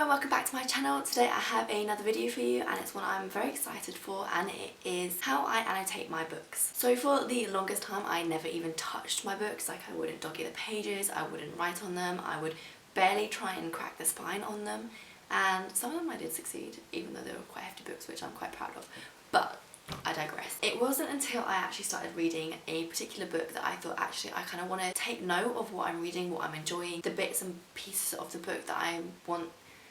and welcome back to my channel. Today I have another video for you and it's one I'm very excited for, and it is how I annotate my books. So for the longest time I never even touched my books. Like, I wouldn't dog-ear the pages, I wouldn't write on them, I would barely try and crack the spine on them, and some of them I did succeed, even though they were quite hefty books, which I'm quite proud of. But I digress. It wasn't until I actually started reading a particular book that I thought, actually I kind of want to take note of what I'm reading, what I'm enjoying, the bits and pieces of the book that I want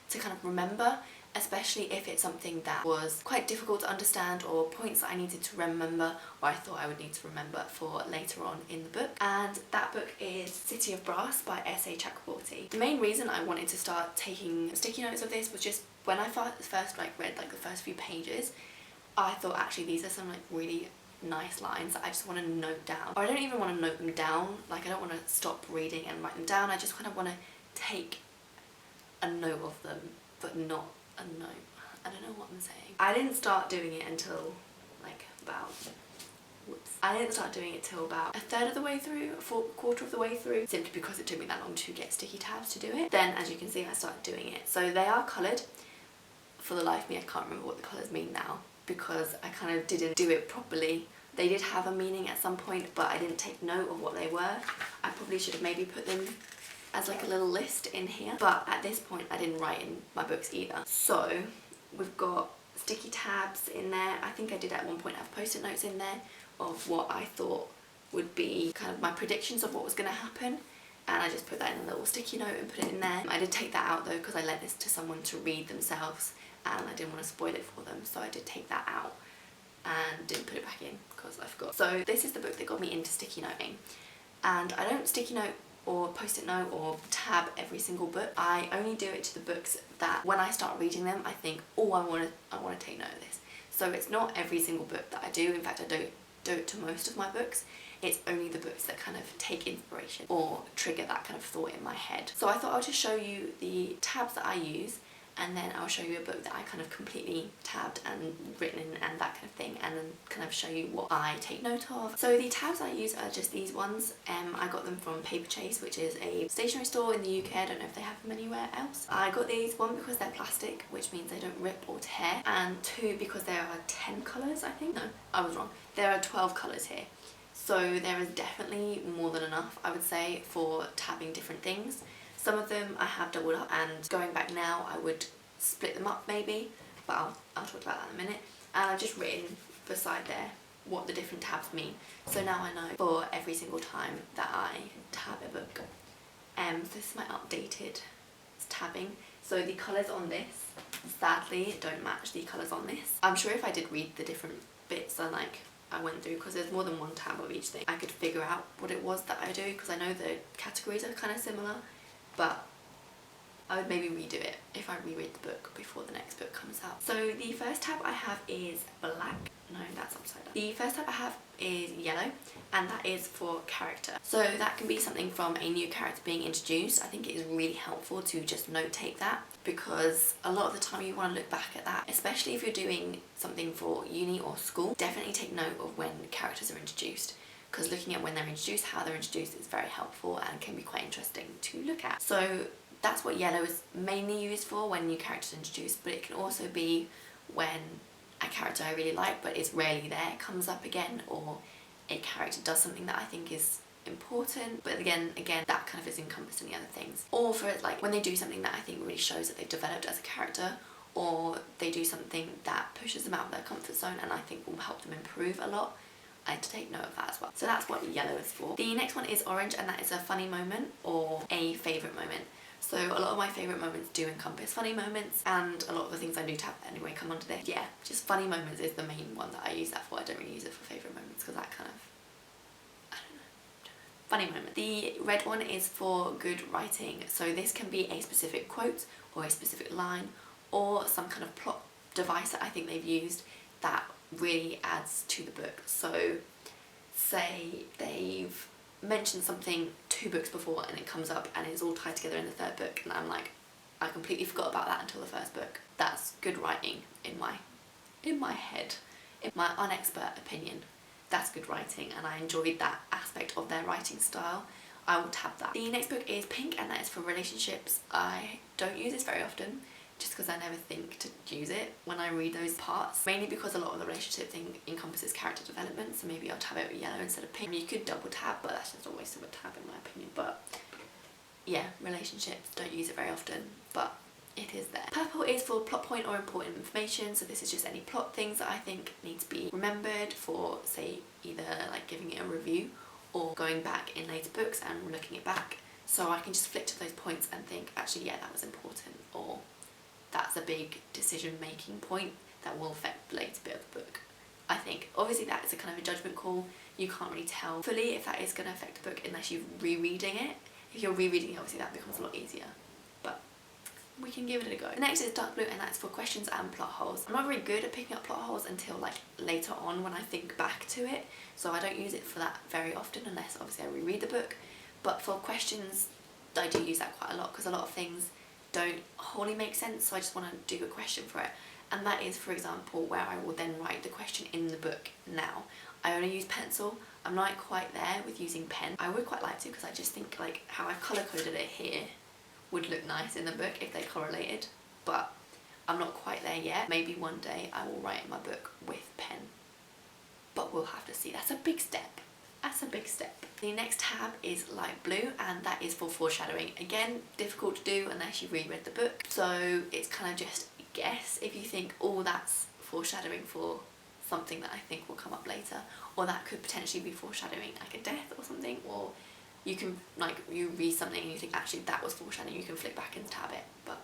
to kind of remember, especially if it's something that was quite difficult to understand or points that I needed to remember, or I thought I would need to remember for later on in the book. And that book is City of Brass by S.A. Chakraborty. The main reason I wanted to start taking sticky notes of this was just when I first read the first few pages, I thought, actually these are some really nice lines that I just want to note down. Or I don't even want to note them down, like I don't want to stop reading and write them down, I just kind of want to take a note of them, but not a note. I don't know what I'm saying. I didn't start doing it until I didn't start doing it till about a third of the way through, a quarter of the way through, simply because it took me that long to get sticky tabs to do it. Then, as you can see, I started doing it. So they are coloured. For the life of me, I can't remember what the colours mean now, because I kind of didn't do it properly. They did have a meaning at some point, but I didn't take note of what they were. I probably should have maybe put them as like a little list in here, but at this point I didn't write in my books either. So we've got sticky tabs in there. I think I did at one point have post-it notes in there of what I thought would be kind of my predictions of what was going to happen, and I just put that in a little sticky note and put it in there. I did take that out though, because I lent this to someone to read themselves and I didn't want to spoil it for them, so I did take that out and didn't put it back in because I forgot. So this is the book that got me into sticky noting, and I don't sticky note or post-it note or tab every single book. I only do it to the books that when I start reading them I think, oh, I want to take note of this. So it's not every single book that I do. In fact, I don't do it to most of my books. It's only the books that kind of take inspiration or trigger that kind of thought in my head. So I thought I'll just show you the tabs that I use, and then I'll show you a book that I kind of completely tabbed and written in and that kind of thing, and then kind of show you what I take note of. So the tabs I use are just these ones. I got them from Paper Chase, which is a stationery store in the UK. I don't know if they have them anywhere else. I got these, one because they're plastic, which means they don't rip or tear, and two because there are 10 colours, I think. No, I was wrong. There are 12 colours here. So there is definitely more than enough, I would say, for tabbing different things. Some of them I have doubled up, and going back now I would split them up maybe, but I'll talk about that in a minute. And I've just written beside there what the different tabs mean, so now I know for every single time that I tab a book. So this is my updated tabbing. So the colours on this sadly don't match the colours on this. I'm sure if I did read the different bits and I went through, because there's more than one tab of each thing, I could figure out what it was that I do, because I know the categories are kind of similar. But I would maybe redo it if I reread the book before the next book comes out. So the first tab I have is black. No, that's upside down. The first tab I have is yellow, and that is for character. So that can be something from a new character being introduced. I think it is really helpful to just note take that, because a lot of the time you want to look back at that, especially if you're doing something for uni or school. Definitely take note of when characters are introduced, because looking at when they're introduced, how they're introduced, is very helpful and can be quite interesting to look at. So that's what yellow is mainly used for, when new characters are introduced, but it can also be when a character I really like but is rarely there comes up again, or a character does something that I think is important, but again that kind of is encompassed in the other things. Or for when they do something that I think really shows that they've developed as a character, or they do something that pushes them out of their comfort zone and I think will help them improve a lot. I had to take note of that as well. So that's what yellow is for. The next one is orange, and that is a funny moment or a favourite moment. So a lot of my favourite moments do encompass funny moments, and a lot of the things I do tab anyway come under this. Yeah, just funny moments is the main one that I use that for. I don't really use it for favourite moments, because that kind of, I don't know. Funny moment. The red one is for good writing. So this can be a specific quote or a specific line, or some kind of plot device that I think they've used that really adds to the book. So say they've mentioned something 2 books before and it comes up and it's all tied together in the 3rd book, and I'm like, I completely forgot about that until the 1st book. That's good writing in my head. In my unexpert opinion, that's good writing, and I enjoyed that aspect of their writing style. I will tab that. The next book is pink, and that is for relationships. I don't use this very often just because I never think to use it when I read those parts, mainly because a lot of the relationship thing encompasses character development, so maybe I'll tab it with yellow instead of pink. You could double tab, but that's just a waste of a tab in my opinion. But yeah, relationships, don't use it very often, but it is there. Purple is for plot point or important information, so this is just any plot things that I think need to be remembered for, say, either like giving it a review or going back in later books and looking it back, so I can just flick to those points and think, actually, yeah, that was important, or that's a big decision making point that will affect the later bit of the book. I think obviously that is a kind of a judgment call. You can't really tell fully if that is going to affect the book unless you're rereading it. If you're rereading it, obviously that becomes a lot easier, but we can give it a go. The next is dark blue, and that's for questions and plot holes. I'm not very good at picking up plot holes until like later on when I think back to it, so I don't use it for that very often unless obviously I reread the book. But for questions, I do use that quite a lot because a lot of things don't wholly make sense, so I just want to do a question for it. And that is, for example, where I will then write the question in the book now. I only use pencil. I'm not quite there with using pen. I would quite like to, because I just think like how I've colour coded it here would look nice in the book if they correlated, but I'm not quite there yet. Maybe one day I will write in my book with pen, but we'll have to see. That's a big step. That's a big step. The next tab is light blue, and that is for foreshadowing. Again, difficult to do unless you've reread the book, so it's kind of just a guess if you think, oh, that's foreshadowing for something that I think will come up later, or that could potentially be foreshadowing like a death or something, or you can, like, you read something and you think actually that was foreshadowing, you can flick back and tab it, but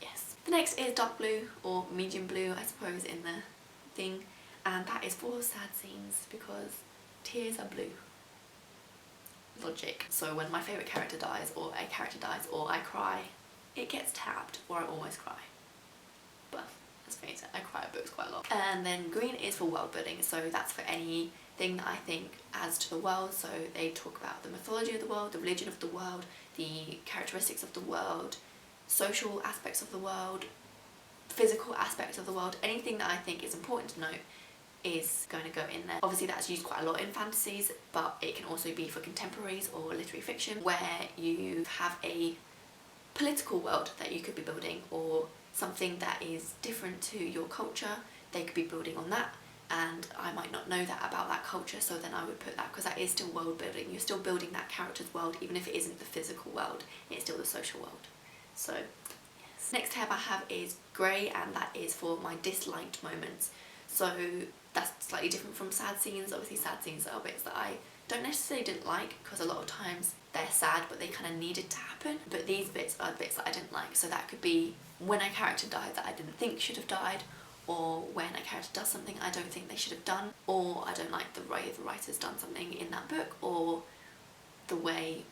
yes. The next is dark blue, or medium blue I suppose in the thing, and that is for sad scenes because tears are blue. Logic. So when my favourite character dies, or a character dies, or I cry, it gets tabbed, or I almost cry. But let's face it, I cry at books quite a lot. And then green is for world building, so that's for anything that I think adds to the world. So they talk about the mythology of the world, the religion of the world, the characteristics of the world, social aspects of the world, physical aspects of the world. Anything that I think is important to note is going to go in there. Obviously that's used quite a lot in fantasies, but it can also be for contemporaries or literary fiction, where you have a political world that you could be building, or something that is different to your culture. They could be building on that, and I might not know that about that culture, so then I would put that, because that is still world building. You're still building that character's world, even if it isn't the physical world, it's still the social world. So yes. Next tab I have is grey, and that is for my disliked moments. So that's slightly different from sad scenes. Obviously sad scenes are bits that I don't necessarily didn't like, because a lot of times they're sad but they kind of needed to happen, but these bits are bits that I didn't like. So that could be when a character died that I didn't think should have died, or when a character does something I don't think they should have done, or I don't like the way the writer's done something in that book, or the way,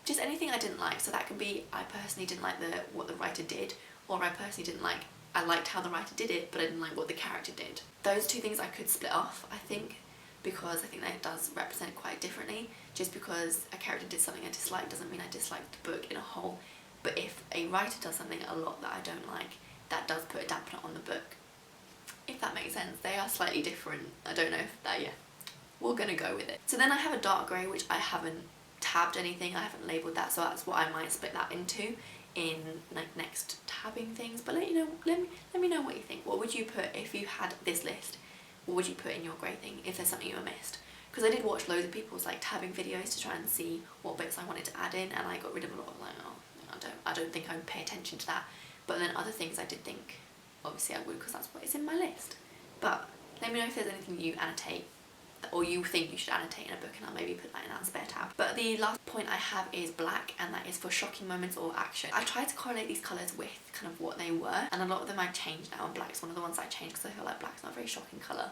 just anything I didn't like. So that could be I personally didn't like what the writer did, or I personally didn't like, I liked how the writer did it but I didn't like what the character did. Those two things I could split off, I think, because I think that it does represent it quite differently. Just because a character did something I dislike doesn't mean I disliked the book in a whole, but if a writer does something a lot that I don't like, that does put a dampener on the book. If that makes sense. They are slightly different. I don't know if that, yeah, we're gonna go with it. So then I have a dark grey, which I haven't tabbed anything, I haven't labelled that, so that's what I might split that into in like next tabbing things. But let me know what you think. What would you put if you had this list? What would you put in your grey thing if there's something you missed? Because I did watch loads of people's like tabbing videos to try and see what bits I wanted to add in, and I got rid of a lot of like, oh, I don't think I would pay attention to that. But then other things I did think obviously I would, because that's what is in my list. But let me know if there's anything you annotate or you think you should annotate in a book, and I'll maybe put that in that spare tab. But the last point I have is black, and that is for shocking moments or action. I tried to correlate these colours with kind of what they were, and a lot of them I've changed now, and black's one of the ones I changed because I feel like black's not a very shocking colour.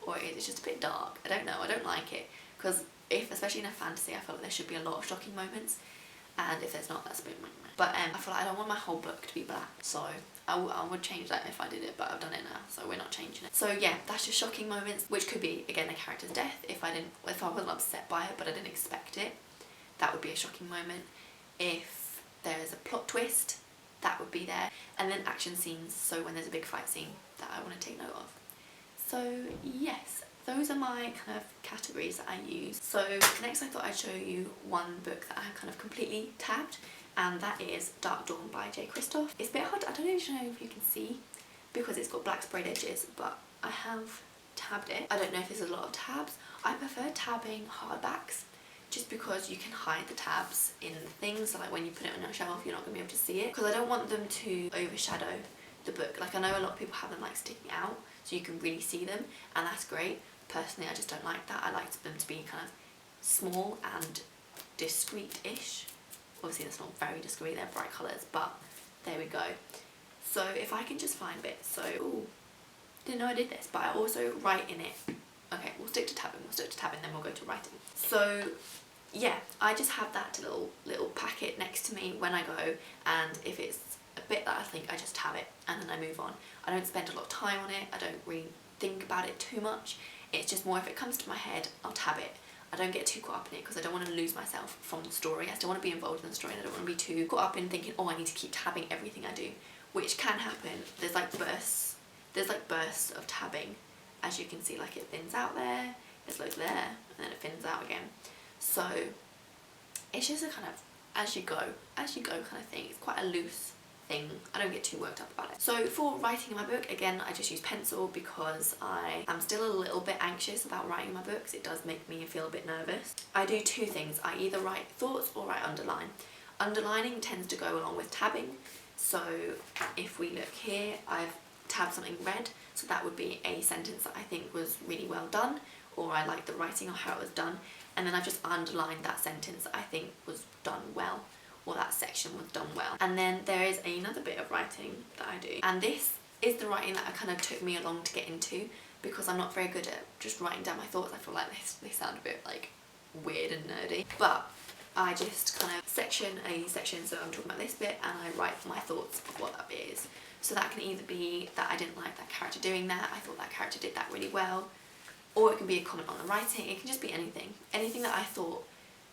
Or it's just a bit dark. I don't know, I don't like it. Because especially in a fantasy, I feel like there should be a lot of shocking moments, and if there's not, that's a bit meh. But I feel like I don't want my whole book to be black, so I would change that if I did it, but I've done it now, so we're not changing it. So yeah, that's just shocking moments, which could be, again, a character's death. If I wasn't upset by it, but I didn't expect it, that would be a shocking moment. If there's a plot twist, that would be there. And then action scenes, so when there's a big fight scene that I want to take note of. So yes, those are my kind of categories that I use. So next I thought I'd show you one book that I kind of completely tabbed, and that is Dark Dawn by J. Christoph. It's a bit hard, I don't even know if you can see because it's got black sprayed edges, but I have tabbed it. I don't know if there's a lot of tabs. I prefer tabbing hardbacks just because you can hide the tabs in things, so like when you put it on your shelf you're not going to be able to see it, because I don't want them to overshadow the book. Like I know a lot of people have them like sticking out so you can really see them, and that's great. Personally I just don't like that. I like them to be kind of small and discreet-ish. Obviously that's not very discreet, they're bright colours, but there we go. So if I can just find bits, so, ooh, didn't know I did this, but I also write in it. Okay, we'll stick to tabbing, then we'll go to writing. So yeah, I just have that little packet next to me when I go, and if it's a bit that I think, I just tab it and then I move on. I don't spend a lot of time on it, I don't really think about it too much. It's just more if it comes to my head, I'll tab it. I don't get too caught up in it because I don't want to lose myself from the story. I still want to be involved in the story and I don't want to be too caught up in thinking, oh, I need to keep tabbing everything I do, which can happen. There's like bursts of tabbing. As you can see, like it thins out there, there's loads there, and then it thins out again. So it's just a kind of as you go kind of thing. It's quite a loose thing. I don't get too worked up about it. So for writing in my book, again, I just use pencil because I am still a little bit anxious about writing my books. It does make me feel a bit nervous. I do two things. I either write thoughts or I underline. Underlining tends to go along with tabbing. So if we look here, I've tabbed something red, so that would be a sentence that I think was really well done, or I like the writing or how it was done, and then I've just underlined that sentence that I think was done well, or that section was done well. And then there is another bit of writing that I do, and this is the writing that kind of took me along to get into, because I'm not very good at just writing down my thoughts. I feel like they sound a bit like weird and nerdy, but I just kind of section a section, so I'm talking about this bit and I write my thoughts of what that bit is. So that can either be that I didn't like that character doing that, I thought that character did that really well, or it can be a comment on the writing. It can just be anything. Anything that I thought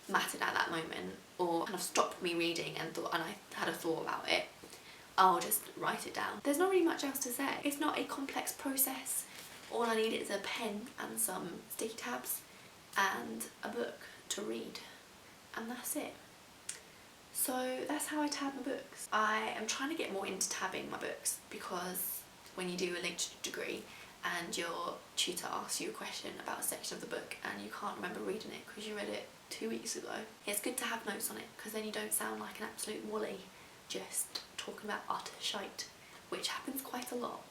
mattered at that moment, or kind of stopped me reading and I had a thought about it, I'll just write it down. There's not really much else to say. It's not a complex process. All I need is a pen and some sticky tabs and a book to read, and that's it. So that's how I tab my books. I am trying to get more into tabbing my books, because when you do a literature degree and your tutor asks you a question about a section of the book and you can't remember reading it because you read it 2 weeks ago, it's good to have notes on it, because then you don't sound like an absolute wally just talking about utter shite, which happens quite a lot.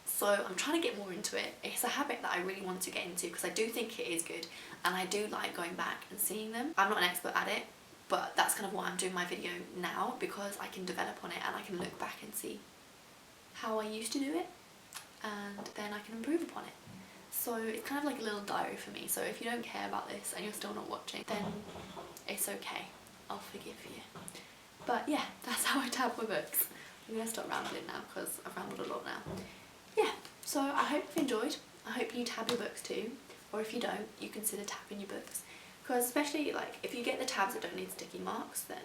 So I'm trying to get more into it. It's a habit that I really want to get into because I do think it is good and I do like going back and seeing them. I'm not an expert at it, but that's kind of why I'm doing my video now, because I can develop on it and I can look back and see how I used to do it, and then I can improve upon it. So it's kind of like a little diary for me. So if you don't care about this and you're still not watching, then it's okay. I'll forgive you. But yeah, that's how I tab my books. I'm going to stop rambling now because I've rambled a lot now. Yeah, so I hope you've enjoyed. I hope you tab your books too, or if you don't, you consider tabbing your books. Because especially like if you get the tabs that don't need sticky marks, then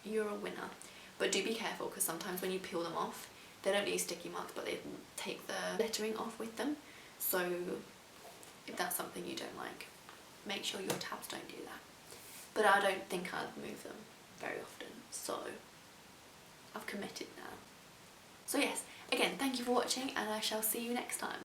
you're a winner. But do be careful, because sometimes when you peel them off, they don't need sticky marks, but they take the lettering off with them. So if that's something you don't like, make sure your tabs don't do that. But I don't think I'd move them very often, so I've committed now. So yes, again, thank you for watching and I shall see you next time.